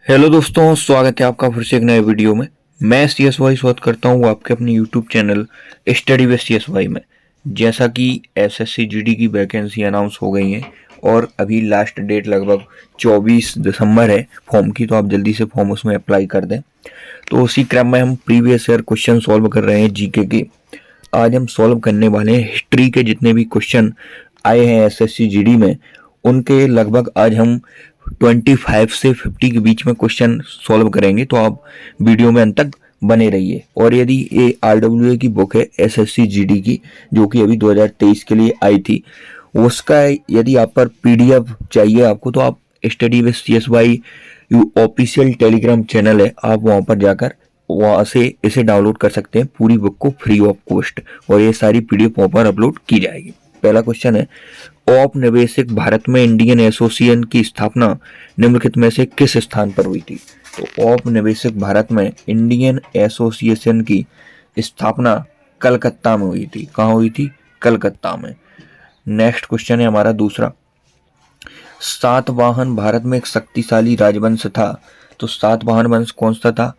Hello दोस्तों, स्वागत है आपका फिर से एक नए वीडियो में। मैं CSY स्वागत करता हूँ आपके अपने YouTube channel study with CSY में। जैसा कि SSC GD की वैकेंसी अनाउंस हो गई है और अभी लास्ट डेट लगभग 24 दिसंबर है फॉर्म की, तो आप जल्दी से फॉर्म उसमें अप्लाई कर दें। तो उसी क्रम में हम प्रीवियस ईयर क्वेश्चन सॉल्व कर रहे हैं GK के। आज हम सॉल्व करने वाले हैं हिस्ट्री के जितने भी क्वेश्चन आए हैं SSC GD में, उनके लगभग आज हम 25 से 50 के बीच में क्वेश्चन सॉल्व करेंगे। तो आप वीडियो में अंत तक बने रहिए। और यदि ये RWA की बुक है SSC GD की, जो कि अभी 2023 के लिए आई थी, उसका यदि आप पर PDF चाहिए आपको, तो आप study with CSY official Telegram channel है, आप वहां पर जाकर वहां से इसे डाउनलोड कर सकते हैं पूरी बुक को फ्री ऑफ कॉस्ट, और ये सारी PDF वहां पर अपलोड की जाएगी। पहला क्वेश्चन है, औपनिवेशिक भारत में इंडियन एसोसिएशन की स्थापना निम्नलिखित में से किस स्थान पर हुई थी? तो औपनिवेशिक भारत में इंडियन एसोसिएशन की स्थापना कलकत्ता में हुई थी। कहाँ हुई थी? कलकत्ता में। नेक्स्ट क्वेश्चन है हमारा दूसरा, सातवाहन भारत में एक शक्तिशाली राजवंश था। तो सातवाहन वंश कौन सा था?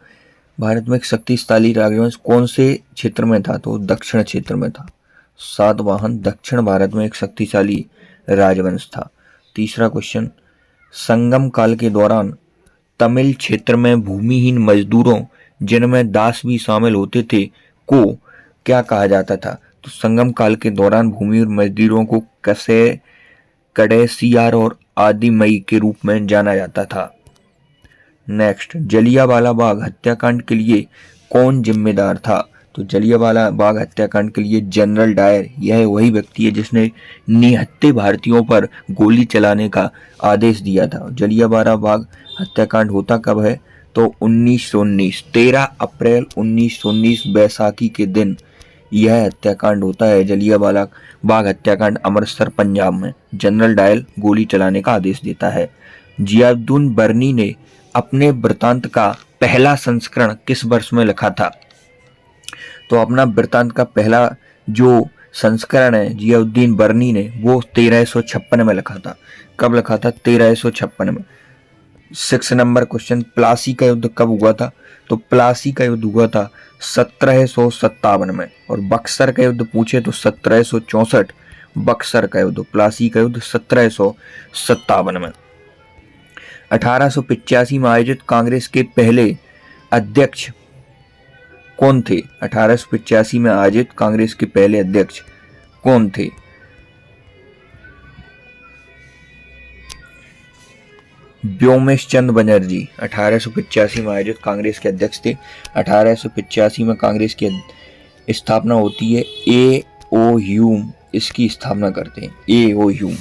भारत में एक शक्तिशाली राजवंश कौन से क्षेत्र में था? तो दक्षिण क्षेत्र में था। सातवाहन दक्षिण भारत में एक शक्तिशाली राजवंश था। तीसरा क्वेश्चन, संगम काल के दौरान तमिल क्षेत्र में भूमिहीन मजदूरों, जिनमें दास भी शामिल होते थे, को क्या कहा जाता था? तो संगम काल के दौरान भूमिहीन मजदूरों को कसे, कडेसियार और आदिमई के रूप में जाना जाता था। नेक्स्ट, जलियांवाला बाग हत्याकांड के लिए कौन जिम्मेदार था? तो जलियांवाला बाग हत्याकांड के लिए जनरल डायर, यह वही व्यक्ति है जिसने निहत्थे भारतीयों पर गोली चलाने का आदेश दिया था। जलियांवाला बाग हत्याकांड होता कब है? तो 1919, 13 अप्रैल 1919 बैसाखी के दिन यह हत्याकांड होता है। जलियांवाला बाग हत्याकांड अमृतसर पंजाब में जनरल डायर गोली चलाने का आदेश देता है। जियाउद्दीन बर्नी ने अपने वृत्तांत का पहला संस्करण किस वर्ष में लिखा था? तो अपना वृत्तांत का पहला जो संस्करण है जियाउद्दीन बर्नी ने, वो 1356 में लिखा था। कब लिखा था? 1356 में। 6 नंबर क्वेश्चन, प्लासी का युद्ध कब हुआ था? तो प्लासी का युद्ध हुआ था 1757 में। और बक्सर का युद्ध पूछे तो 1764। बक्सर का युद्ध, प्लासी का युद्ध 1757 में। 1885 में आयोजित कांग्रेस के पहले अध्यक्ष कौन थे? 1885 में आयोजित कांग्रेस के पहले अध्यक्ष कौन थे? व्योमेश चंद बनर्जी 1885 में आयोजित कांग्रेस के अध्यक्ष थे। 1885 में कांग्रेस की स्थापना होती है। A.O. ह्यूम इसकी स्थापना करते हैं। A.O. ह्यूम।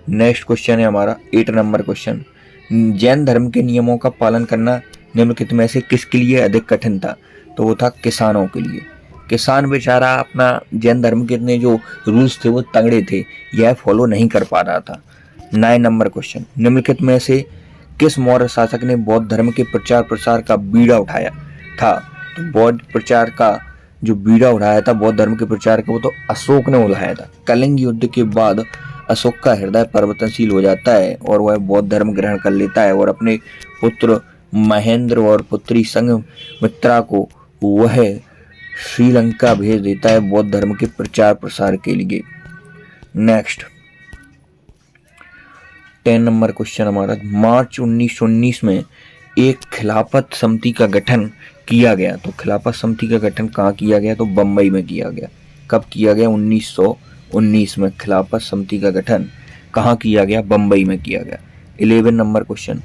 नेक्स्ट क्वेश्चन है हमारा 8 नंबर क्वेश्चन, जैन धर्म के नियमों का पालन करना निम्नलिखित में से किसके लिए अधिक कठिन था? तो वो था किसानों के लिए। किसान बेचारा अपना जैन धर्म के इतने जो रूल्स थे वो तगड़े थे, यह फॉलो नहीं कर पा रहा था। 9 नंबर क्वेश्चन, निम्नलिखित में से किस मौर्य शासक ने बौद्ध धर्म के प्रचार प्रसार का बीड़ा उठाया था? तो बौद्ध प्रचार का जो बीड़ा उठाया था बौद्ध धर्म के प्रचार का, वो तो अशोक ने उठाया था। कलिंग युद्ध के बाद अशोक का हृदय परिवर्तनशील हो जाता है और वह बौद्ध धर्म ग्रहण कर लेता है और अपने पुत्र महेंद्र और पुत्री संघमित्रा को वह श्रीलंका भेज देता है बौद्ध धर्म के प्रचार प्रसार के लिए। नेक्स्ट 10 नंबर क्वेश्चन हमारा, मार्च 1919 में एक खिलाफत समिति का गठन किया गया। तो खिलाफत समिति का गठन कहाँ किया गया? तो बम्बई में किया गया। कब किया गया? 1919 में खिलाफत समिति का गठन कहाँ किया गया? बम्बई में किया गया। 11 नंबर क्वेश्चन,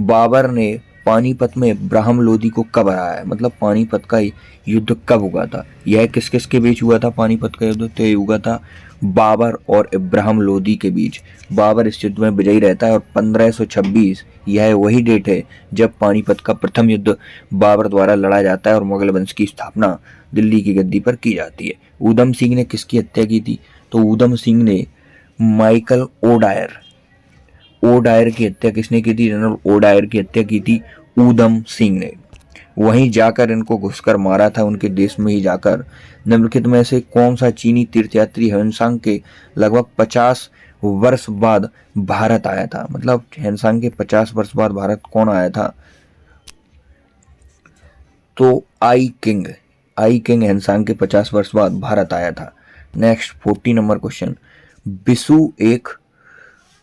बाबर ने पानीपत में ब्राह्म लोधी को कब हराया? मतलब पानीपत का युद्ध कब हुआ था? यह किस किस के बीच हुआ था पानीपत का युद्ध? तो हुआ था बाबर और इब्राहिम लोधी के बीच। बाबर इस युद्ध में विजयी रहता है और 1526 यह वही डेट है जब पानीपत का प्रथम युद्ध बाबर द्वारा लड़ा जाता है और मुगल वंश की स्थापना दिल्ली की गद्दी पर की जाती है। ऊधम सिंह ने किसकी हत्या की थी? तो ऊधम सिंह ने माइकल ओडायर की हत्या किसने की थी? जनरल ओडायर की हत्या की थी ऊधम सिंह ने। वहीं जाकर इनको घुसकर मारा था, उनके देश में ही जाकर। निम्नलिखित में से कौन सा चीनी तीर्थयात्री ह्वेनसांग के लगभग 50 वर्ष बाद भारत आया था? मतलब हेनसांग के 50 वर्ष बाद भारत कौन आया था? तो आई किंग हेनसांग के 50 वर्ष बाद भारत आया था। नेक्स्ट 40 नंबर क्वेश्चन, बिशु एक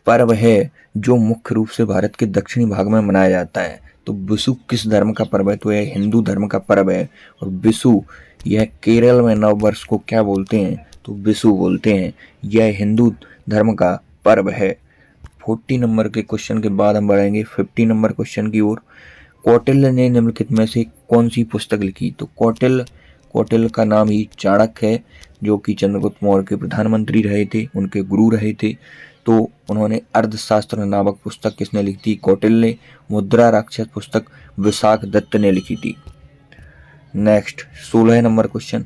पर्व है जो मुख्य रूप से भारत के दक्षिणी भाग में मनाया जाता है। तो बिशु किस धर्म का पर्व है? तो यह हिंदू धर्म का पर्व है। और बिशु यह केरल में नव वर्ष को क्या बोलते हैं? तो बिशु बोलते हैं। यह हिंदू धर्म का पर्व है। 40 नंबर के क्वेश्चन के बाद हम बढ़ेंगे 50 नंबर क्वेश्चन की ओर। कौटिल्य ने निम्नलिखित में से कौन सी पुस्तक लिखी? तो कौटिल्य का नाम ही चाणक्य है, जो कि चंद्रगुप्त मौर्य के प्रधानमंत्री रहे थे, उनके गुरु रहे थे। तो उन्होंने अर्थशास्त्र नामक पुस्तक किसने लिखी थी? कौटिल्य ने। मुद्रा राक्षस पुस्तक विशाख दत्त ने लिखी थी। Next 16 number question,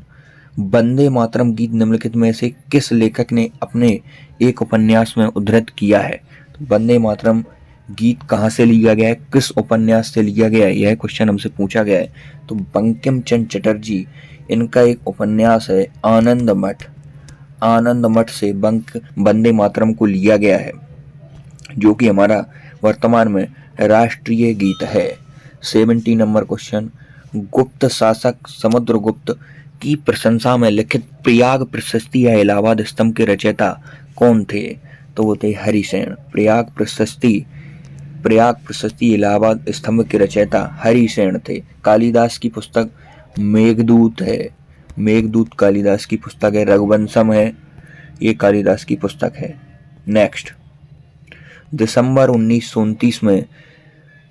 Vande Mataram गीत निम्नलिखित में से किस लेखक ने अपने एक उपन्यास में उद्धृत किया है? तो वंदे मातरम गीत कहाँ से लिया गया है, किस उपन्यास से लिया गया है, यह क्वेश्चन हमसे पूछा गया है। तो बंकिम चंद्र चटर्जी, इनका एक उपन्यास है आनंद मठ से वंदे मातरम को लिया गया है, जो कि हमारा वर्तमान में राष्ट्रीय गीत है। 70 नंबर क्वेश्चन, गुप्त शासक समुद्रगुप्त की प्रशंसा में लिखित प्रयाग प्रशस्ति या इलाहाबाद स्तंभ के रचयिता कौन थे? तो वो थे हरिसेन। प्रयाग प्रशस्ति इलाहाबाद स्तंभ के रचयिता हरिसेन थे। कालिदास की पुस्तक मेघदूत है। मेघदूत कालिदास की पुस्तक है। रघुवंशम है, ये कालिदास की पुस्तक है। नेक्स्ट, दिसंबर 1929 में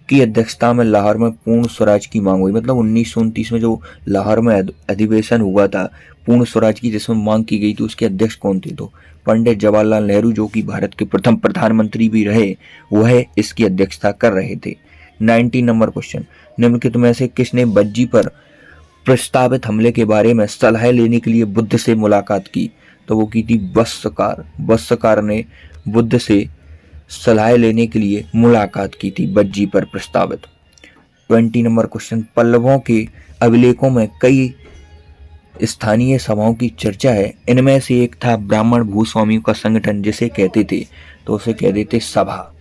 की अध्यक्षता में लाहौर में पूर्ण स्वराज की मांग हुई। मतलब 1929 में जो लाहौर में अधिवेशन हुआ था पूर्ण स्वराज की, जिसमें मांग की गई थी, उसके अध्यक्ष कौन थे? तो पंडित जवाहरलाल नेहरू, जो कि भारत के प्रथम प्रधानमंत्री भी रहे, वह इसकी अध्यक्षता कर रहे थे। 19 नंबर क्वेश्चन, निम्नलिखित में से किसने बज्जी पर प्रस्तावित हमले के बारे में सलाह लेने के लिए बुद्ध से मुलाकात की? तो वो की थी वत्सकार ने बुद्ध से सलाह लेने के लिए मुलाकात की थी बज्जी पर प्रस्तावित। 20 नंबर क्वेश्चन, पल्लवों के अभिलेखों में कई स्थानीय सभाओं की चर्चा है, इनमें से एक था ब्राह्मण भूस्वामियों का संगठन, जिसे कहते थे, तो उसे कहते थे सभा।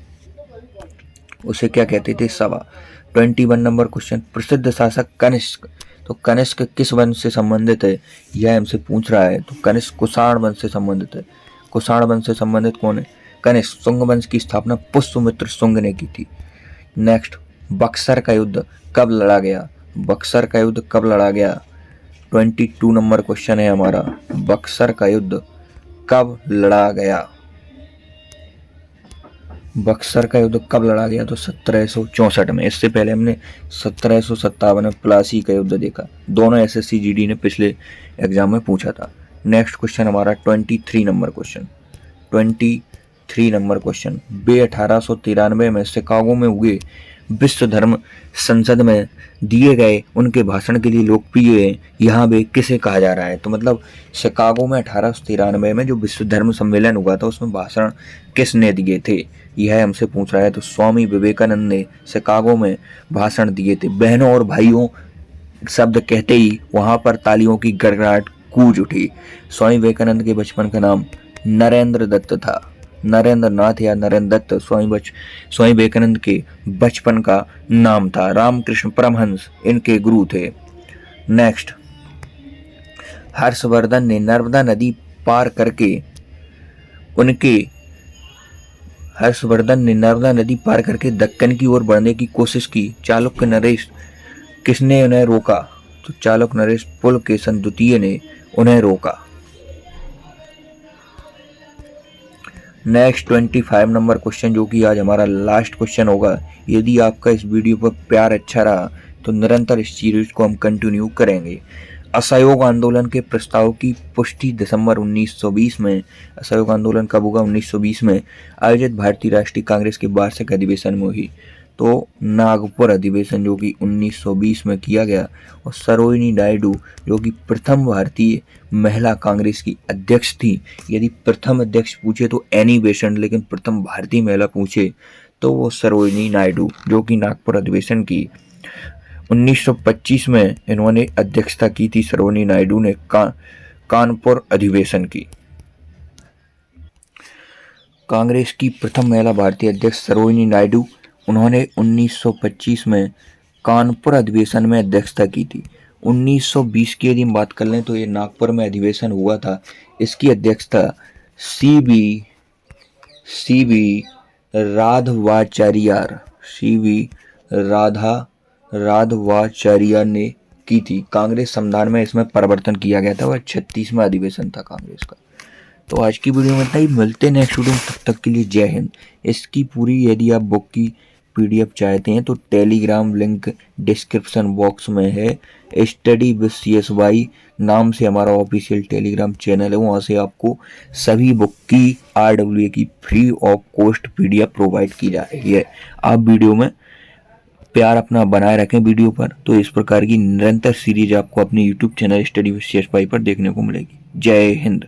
उसे क्या कहते थे? सभा। 21 नंबर क्वेश्चन, प्रसिद्ध शासक कनिष्क, तो कनिष्क किस वंश से संबंधित है, यह हमसे पूछ रहा है। तो कनिष्क कुषाण वंश से संबंधित है। कुषाण वंश से संबंधित कौन है? कनिष्क। शुंग वंश की स्थापना पुष्यमित्र शुंग ने की थी। नेक्स्ट, बक्सर का युद्ध कब लड़ा गया? बक्सर का युद्ध कब लड़ा गया? 22 नंबर क्वेश्चन है हमारा, बक्सर का युद्ध कब लड़ा गया? बक्सर का युद्ध कब लड़ा गया? तो 1764 में। इससे पहले हमने 1757 में प्लासी का युद्ध देखा। दोनों एसएससी जीडी ने पिछले एग्जाम में पूछा था। नेक्स्ट क्वेश्चन हमारा 23 नंबर क्वेश्चन। 23 नंबर क्वेश्चन, वे 1893 में शिकागो में हुए विश्व धर्म संसद में दिए गए उनके भाषण के लिए लोकप्रिय है, यहाँ वे किसे कहा जा रहा है? तो मतलब शिकागो में 1893 में जो विश्व धर्म सम्मेलन हुआ था, उसमें भाषण किसने दिए थे, यह हमसे पूछ रहा है। तो स्वामी विवेकानंद ने शिकागो में भाषण दिए थे। बहनों और भाइयों शब्द कहते ही वहां पर तालियों की गड़गड़ाहट गूंज उठी। स्वामी विवेकानंद के बचपन का नाम नरेंद्र दत्त था। नरेंद्र नाथ या नरेंद्र दत्त स्वामी विवेकानंद के बचपन का नाम था। रामकृष्ण परमहंस इनके गुरु थे। नेक्स्ट, हर्षवर्धन ने नर्मदा नदी पार करके दक्कन की ओर बढ़ने की कोशिश की। चालुक्य नरेश किसने उन्हें रोका? तो चालुक्य नरेश पुलकेशन द्वितीय ने उन्हें रोका। नेक्स्ट 25 नंबर क्वेश्चन, जो कि आज हमारा लास्ट क्वेश्चन होगा। यदि आपका इस वीडियो पर प्यार अच्छा रहा तो निरंतर इस सीरीज को हम कंटिन्यू करेंगे। असहयोग आंदोलन के प्रस्ताव की पुष्टि दिसंबर 1920 में, असहयोग आंदोलन कब हुआ? 1920 में आयोजित भारतीय राष्ट्रीय कांग्रेस के वार्षिक अधिवेशन में हुई। तो नागपुर अधिवेशन जो कि 1920 में किया गया। और सरोजिनी नायडू जो कि प्रथम भारतीय महिला कांग्रेस की अध्यक्ष थी। यदि प्रथम अध्यक्ष पूछे तो एनी बेसेंट, लेकिन प्रथम भारतीय महिला पूछे तो वो सरोजिनी नायडू, जो कि नागपुर अधिवेशन की 1925 में इन्होंने अध्यक्षता की थी। सरोजिनी नायडू ने कानपुर अधिवेशन की। कांग्रेस की प्रथम महिला भारतीय अध्यक्ष सरोजिनी नायडू, उन्होंने 1925 में कानपुर अधिवेशन में अध्यक्षता की थी। 1920 की यदि हम बात कर लें तो ये नागपुर में अधिवेशन हुआ था। इसकी अध्यक्षता सी बी राधावाचारियार ने की थी। कांग्रेस संविधान में इसमें परिवर्तन किया गया था। वह 36वां अधिवेशन था कांग्रेस का। तो आज की वीडियो में इतना ही। मिलते हैं नेक्स्ट वीडियो में, तब तक के लिए जय हिंद। इसकी पूरी यदि आप बुक की पीडीएफ चाहते हैं तो टेलीग्राम लिंक डिस्क्रिप्शन बॉक्स में है। स्टडी विद CSY नाम से हमारा ऑफिशियल टेलीग्राम चैनल है। वहाँ से आपको सभी बुक की RWA की free of cost PDF provide की जा रही है। आप वीडियो में प्यार अपना बनाए रखें वीडियो पर, तो इस प्रकार की निरंतर सीरीज आपको अपने YouTube channel study with CSY पर देखने को मिलेगी। जय हिंद।